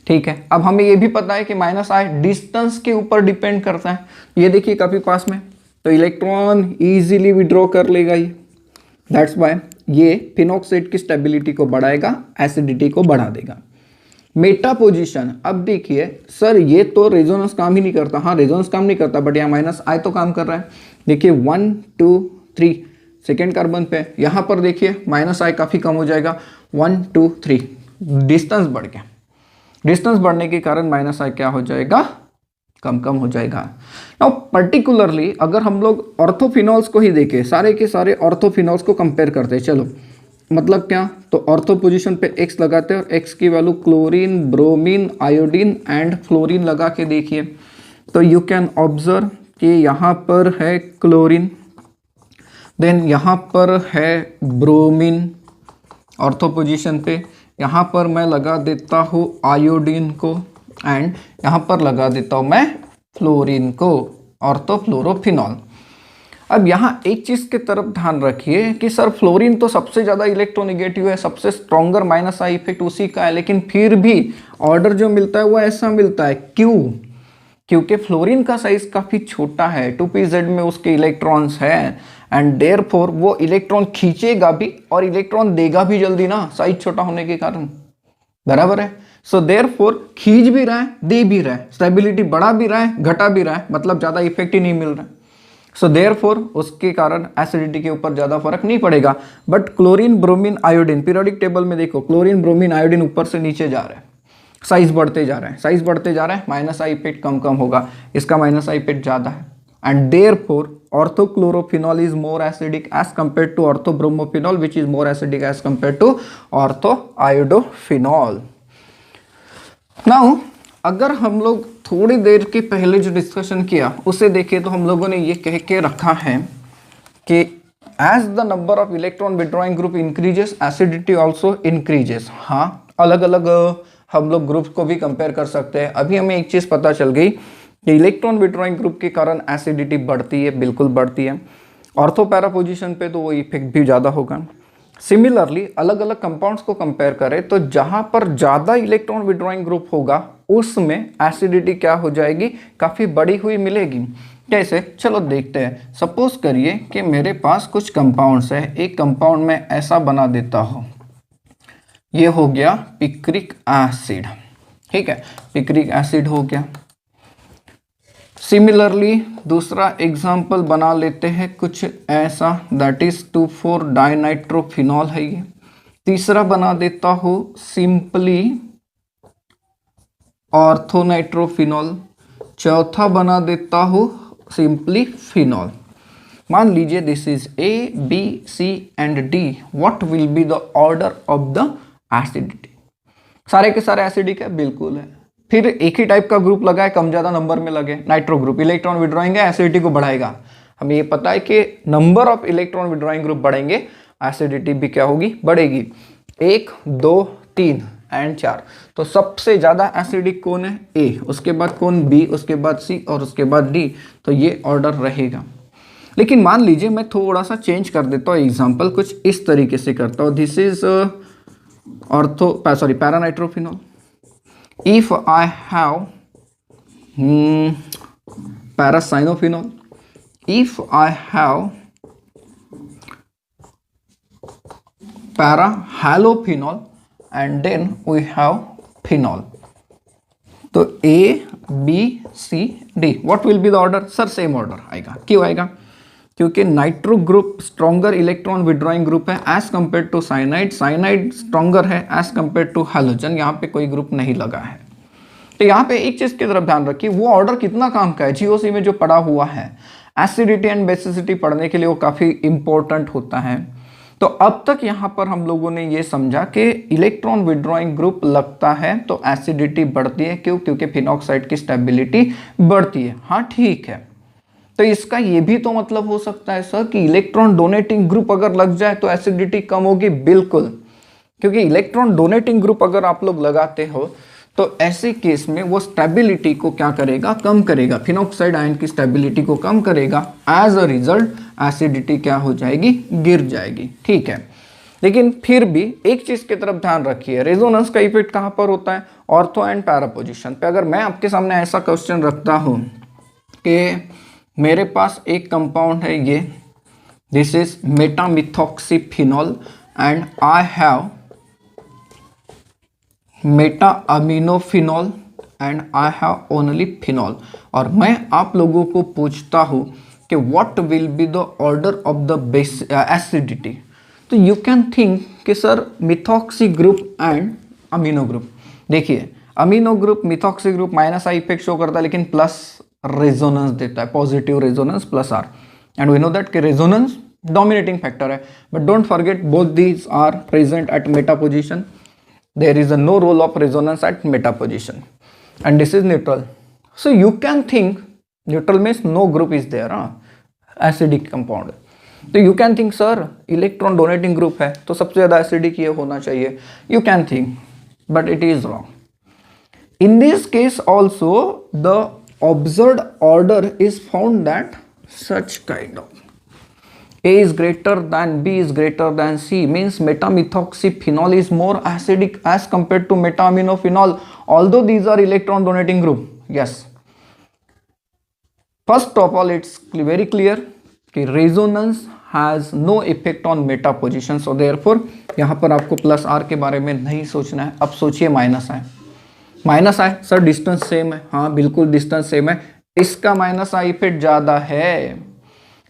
ठीक है, अब हमें ये भी पता है कि माइनस आई डिस्टेंस के ऊपर डिपेंड करता है। ये देखिए काफी पास में, तो इलेक्ट्रॉन इजीली विड्रॉ कर लेगा ये, दैट्स वाई ये फिनॉक्साइड की स्टेबिलिटी को बढ़ाएगा, एसिडिटी को बढ़ा देगा। मेटा पोजीशन, अब देखिए सर ये तो रेजोनेंस काम ही नहीं करता। हाँ रेजोनेंस काम नहीं करता, बट यहाँ माइनस आई तो काम कर रहा है। देखिए 1 2 3 सेकेंड कार्बन पे, यहाँ पर देखिए माइनस आई काफी कम हो जाएगा, 1 2 3 डिस्टेंस बढ़ गया। डिस्टेंस बढ़ने के कारण माइनस आई क्या हो जाएगा, कम कम हो जाएगा। नाउ पर्टिकुलरली अगर हम लोग ऑर्थोफिनॉल्स को ही देखें, सारे के सारे ऑर्थोफिनॉल्स को कंपेयर करते हैं, चलो मतलब क्या, तो ऑर्थो पोजीशन पे x लगाते हैं और x की value chlorine, bromine, iodine and fluorine लगा के देखिए, तो यू कैन ऑब्जर्व कि यहाँ पर है क्लोरीन, देन यहाँ पर है ब्रोमीन ऑर्थो पोजीशन पे, यहाँ पर मैं लगा देता हूँ आयोडीन को एंड यहाँ पर लगा देता हूँ मैं फ्लोरीन को, ऑर्थोफ्लोरोफिनॉल। अब यहाँ एक चीज की तरफ ध्यान रखिए कि सर फ्लोरीन तो सबसे ज्यादा इलेक्ट्रोनेगेटिव है, सबसे स्ट्रॉन्गर माइनस आई इफेक्ट उसी का है, लेकिन फिर भी ऑर्डर जो मिलता है वो ऐसा मिलता है, क्यों? क्योंकि फ्लोरीन का साइज काफी छोटा है, 2pz में उसके इलेक्ट्रॉन्स हैं एंड देयरफॉर वो इलेक्ट्रॉन खींचेगा भी और इलेक्ट्रॉन देगा भी जल्दी ना, साइज छोटा होने के कारण, बराबर है। सो देयरफॉर खींच भी रहा है, दे भी रहा है, स्टेबिलिटी बढ़ा भी रहा है, घटा भी रहा है, मतलब ज्यादा इफेक्ट ही नहीं मिल रहा है। सो देयरफॉर उसके कारण एसिडिटी के ऊपर ज्यादा फर्क नहीं पड़ेगा। But chlorine, bromine, iodine, periodic table में देखो क्लोरीन, ब्रोमीन, आयोडीन ऊपर से नीचे जा रहा है, साइज बढ़ते जा रहा है, साइज बढ़ते जा रहा है, माइनस आई इफेक्ट कम कम होगा, इसका माइनस आई इफेक्ट ज्यादा है and therefore orthochlorophenol is more acidic as compare to orthobromophenol which is more acidic as compare to orthoiodophenol. Now अगर हम लोग थोड़ी देर के पहले जो डिस्कशन किया उसे देखें तो हम लोगों ने ये कह के रखा है कि as the number of electron withdrawing group increases acidity also increases. हाँ अलग अलग हम लोग ग्रुप को भी कंपेयर कर सकते हैं। अभी हमें एक चीज पता चल गई कि इलेक्ट्रॉन विड्रॉइंग ग्रुप के कारण एसिडिटी बढ़ती है, बिल्कुल बढ़ती है। ऑर्थो पैरा पोजिशन पे तो वो इफेक्ट भी ज़्यादा होगा। सिमिलरली अलग अलग कंपाउंड्स को कंपेयर करें तो जहां पर ज़्यादा इलेक्ट्रॉन विड्रॉइंग ग्रुप होगा उसमें एसिडिटी क्या हो जाएगी, काफ़ी बड़ी हुई मिलेगी। कैसे, चलो देखते हैं। सपोज करिए कि मेरे पास कुछ कंपाउंड्स है, एक कंपाउंड में ऐसा बना देता हूँ, ये हो गया पिक्रिक एसिड, ठीक है, पिक्रिक एसिड हो गया। सिमिलरली दूसरा एग्जाम्पल बना लेते हैं कुछ ऐसा, दैट इज 2,4 डाइनाइट्रोफिनॉल है ये। तीसरा बना देता हूँ सिंपली ऑर्थोनाइट्रोफिनॉल। चौथा बना देता हूँ सिंपली फिनॉल। मान लीजिए this is A, B, C and D। What will be the order of the acidity? सारे के सारे एसिडिक है, बिल्कुल है। फिर एक ही टाइप का ग्रुप लगा है, कम ज्यादा नंबर में लगे, नाइट्रो ग्रुप, इलेक्ट्रॉन विड्रॉइंग है, एसिडिटी को बढ़ाएगा। हमें ये पता है कि number of electron withdrawing group बढ़ेंगे, एसिडिटी भी क्या होगी, बढ़ेगी। 1 2 3 एंड 4। तो सबसे ज्यादा एसिडिक कौन है? A, उसके बाद कौन? B, उसके बाद C और उसके बाद D। तो ये ऑर्डर रहेगा। लेकिन मान लीजिए मैं थोड़ा सा चेंज कर देता हूँ, एग्जाम्पल कुछ इस तरीके से करता हूँ। This is paranitrophenol. If I have paracyanophenol, if I have parahalophenol and then we have phenol, तो A, B, C, D, what will be the order? Sir same order आएगा। क्यों आएगा? क्योंकि nitro group stronger electron withdrawing group है as compare to cyanide, cyanide stronger है as compare to halogen. यहाँ पे कोई ग्रुप नहीं लगा है। तो यहाँ पे एक चीज की तरफ ध्यान रखिए, वो ऑर्डर कितना काम का है। जीओसी में जो पड़ा हुआ है एसिडिटी एंड बेसिसिटी पढ़ने के लिए वो काफी इंपॉर्टेंट होता है। तो अब तक यहाँ पर हम लोगों ने ये समझा कि इलेक्ट्रॉन विड्रॉइंग ग्रुप लगता है तो एसिडिटी बढ़ती है। क्यों? क्योंकि फिनॉक्साइड की स्टेबिलिटी बढ़ती है। हाँ ठीक है, तो इसका ये भी तो मतलब हो सकता है सर कि इलेक्ट्रॉन डोनेटिंग ग्रुप अगर लग जाए तो एसिडिटी कम होगी। बिल्कुल, क्योंकि इलेक्ट्रॉन डोनेटिंग ग्रुप अगर आप लोग लगाते हो तो ऐसे केस में वो स्टेबिलिटी को क्या करेगा, कम करेगा, फिनॉक्साइड आयन की स्टेबिलिटी को कम करेगा। एज अ रिजल्ट एसिडिटी क्या हो जाएगी, गिर जाएगी। ठीक है, लेकिन फिर भी एक चीज की तरफ ध्यान रखिए, रेजोनेंस का इफेक्ट कहां पर होता है? ऑर्थो एंड पैरा पोजीशन पे। अगर मैं आपके सामने ऐसा क्वेश्चन रखता हूं कि मेरे पास एक कंपाउंड है ये, this is metamethoxyphenol and I have meta aminophenol and I have only phenol, और मैं आप लोगों को पूछता हूं कि what will be the order of the base acidity, तो यू कैन थिंक कि sir methoxy group and amino group. देखिए amino group methoxy group minus I effect show करता है, लेकिन प्लस रेजोनेंस देता है, positive resonance plus R, and we know that कि resonance dominating factor है, but don't forget both these are present at meta position. There is a no role of resonance at meta position, and this is neutral. So you can think neutral means no group is there, acidic compound. तो you can think sir electron donating group है तो सबसे ज़्यादा acidic ये होना चाहिए. You can think, but it is wrong. In this case also the observed order is found that such kind of A is greater than B is greater than C, means metamethoxyphenol is more acidic as compared to metaminophenol, although these are electron donating group. Yes, first of all it's very clear कि resonance has no effect on meta position, so therefore यहाँ पर आपको plus are के बारे में नहीं सोचना है. अब सोचिए माइनस आई. माइनस आई सर डिस्टेंस सेम है, हाँ बिल्कुल डिस्टेंस सेम है, इसका माइनस आई इफेक्ट ज्यादा है,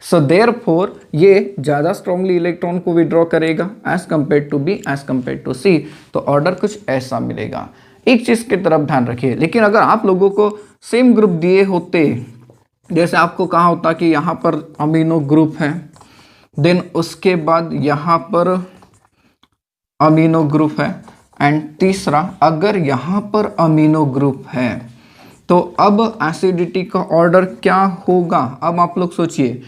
सो देयरफॉर ये ज्यादा स्ट्रांगली इलेक्ट्रॉन को विड्रॉ करेगा as compare to B as compare to C, तो ऑर्डर कुछ ऐसा मिलेगा. एक चीज की तरफ ध्यान रखिए, लेकिन अगर आप लोगों को सेम ग्रुप दिए होते, जैसे आपको कहा होता कि यहाँ पर अमीनो ग्रुप है, देन उसके बाद यहाँ पर अमीनो ग्रुप है, एंड तीसरा अगर यहाँ पर अमीनो ग्रुप है, तो अब एसिडिटी का ऑर्डर क्या होगा? अब आप लोग सोचिए,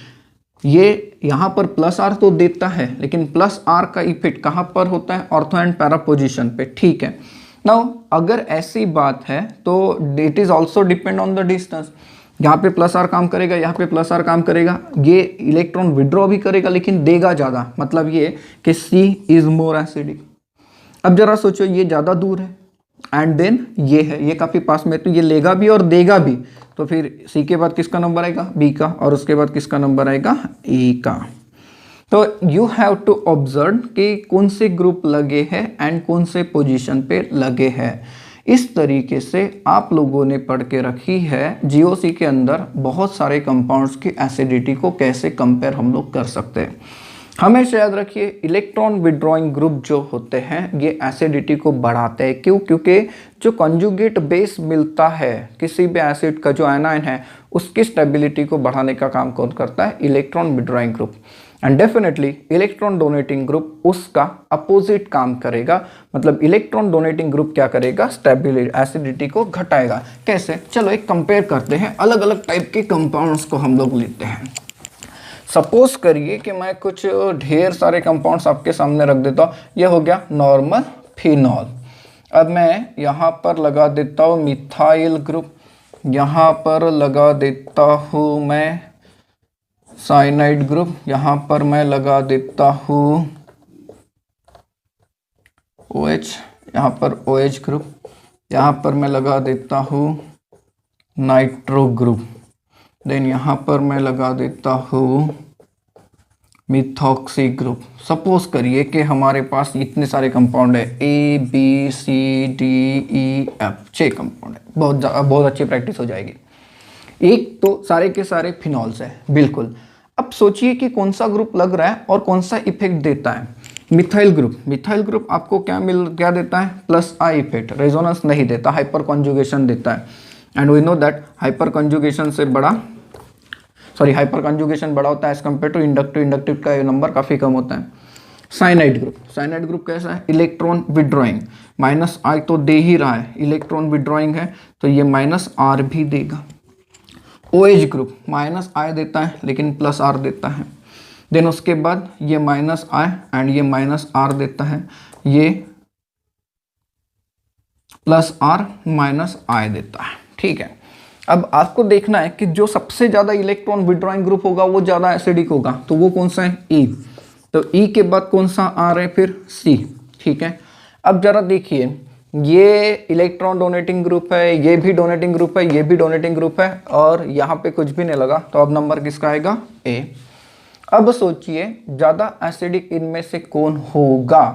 ये यहाँ पर प्लस आर तो देता है, लेकिन प्लस आर का इफेक्ट कहाँ पर होता है? ऑर्थो एंड पैरा पोजिशन पे. ठीक है, नाउ अगर ऐसी बात है तो it is also depend on the distance. यहाँ पे प्लस आर काम करेगा, यहाँ पे प्लस आर काम करेगा, ये इलेक्ट्रॉन विड्रॉ भी करेगा लेकिन देगा ज़्यादा, मतलब ये कि सी इज मोर एसिडिक. अब जरा सोचो, ये ज़्यादा दूर है एंड देन ये है, ये काफ़ी पास में, तो ये लेगा भी और देगा भी, तो फिर सी के बाद किसका नंबर आएगा? बी का, और उसके बाद किसका नंबर आएगा? ए का. तो यू हैव टू ऑब्जर्व कि कौन से ग्रुप लगे हैं एंड कौन से पोजीशन पे लगे हैं. इस तरीके से आप लोगों ने पढ़ के रखी है जीओसी के अंदर बहुत सारे कंपाउंड्स की एसिडिटी को कैसे कंपेयर हम लोग कर सकते हैं. हमेशा याद रखिए, इलेक्ट्रॉन विड्रॉइंग ग्रुप जो होते हैं ये एसिडिटी को बढ़ाते हैं. क्यों? क्योंकि जो कंजुगेट बेस मिलता है किसी भी एसिड का, जो आयनाइन है, उसकी स्टेबिलिटी को बढ़ाने का काम कौन करता है? Electron withdrawing group. And definitely electron donating group उसका अपोजिट काम करेगा. मतलब इलेक्ट्रॉन डोनेटिंग ग्रुप क्या करेगा? स्टेबिलिटी, एसिडिटी को घटाएगा. कैसे? चलो एक कंपेयर करते हैं, अलग अलग टाइप के कंपाउंड्स को हम लोग लेते हैं. सपोज करिए कि मैं कुछ ढेर सारे कंपाउंड्स आपके सामने रख देता हूँ. ये हो गया नॉर्मल फिनॉल. अब मैं यहाँ पर लगा देता हूँ मिथाइल ग्रुप, यहाँ पर लगा देता हूँ मैं साइनाइड ग्रुप, यहाँ पर मैं लगा देता हूँ OH, यहाँ पर OH ग्रुप, यहाँ पर मैं लगा देता हूँ नाइट्रो ग्रुप, देन यहाँ पर मैं लगा देता हूँ मिथॉक्सी ग्रुप. सपोज करिए कि हमारे पास इतने सारे कंपाउंड है, A B C D E F, 6 compound है. बहुत अच्छी प्रैक्टिस हो जाएगी. एक तो सारे के सारे फिनॉल्स है बिल्कुल. अब सोचिए कि कौन सा ग्रुप लग रहा है और कौन सा इफेक्ट देता है. Methyl group. मिथाइल ग्रुप आपको क्या देता है? Plus I effect. रेजोनेंस नहीं देता, हाइपर कॉन्जुगेशन देता है. And we know that hyperconjugation बड़ा होता है as compare to inductive. Inductive का नंबर काफ़ी कम होता है. Cyanide group. साइनाइड ग्रुप कैसा है? Electron withdrawing. माइनस आई तो दे ही रहा है, इलेक्ट्रॉन विड्रॉइंग है तो ये माइनस आर भी देगा. OH ग्रुप माइनस आई देता है लेकिन प्लस आर देता है. देन उसके बाद ये माइनस आई एंड ये माइनस आर देता है, ये प्लस आर माइनस आई देता है. ठीक है, अब आपको देखना है कि जो सबसे ज़्यादा इलेक्ट्रॉन विड्रॉइंग ग्रुप होगा वो ज़्यादा एसिडिक होगा, तो वो कौन सा है? E. तो ई के बाद कौन सा आर है फिर सी, ठीक है। अब जरा देखिए, ये इलेक्ट्रॉन डोनेटिंग ग्रुप है, ये भी डोनेटिंग ग्रुप है, ये भी डोनेटिंग ग्रुप है, और यहाँ पे कुछ भी नहीं लगा, तो अब नंबर किसका आएगा, ए। अब सोचिए ज़्यादा एसिडिक इनमें से कौन होगा,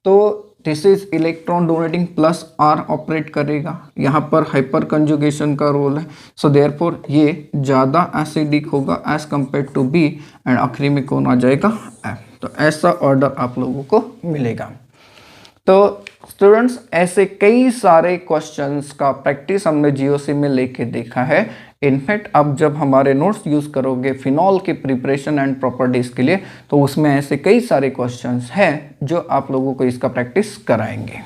तो this is electron donating plus R operate करेगा, यहाँ पर हाइपर कंजुगेशन का रोल है, सो देयरफॉर ये ज़्यादा एसिडिक होगा as compare to B, and आखिरी में कौन आ जाएगा, एफ। तो ऐसा ऑर्डर आप लोगों को मिलेगा। तो स्टूडेंट्स, ऐसे कई सारे क्वेश्चंस का प्रैक्टिस हमने जीओसी में लेके देखा है। इनफैक्ट अब जब हमारे नोट्स यूज़ करोगे फिनॉल के प्रिपरेशन एंड प्रॉपर्टीज़ के लिए, तो उसमें ऐसे कई सारे क्वेश्चंस हैं जो आप लोगों को इसका प्रैक्टिस कराएंगे।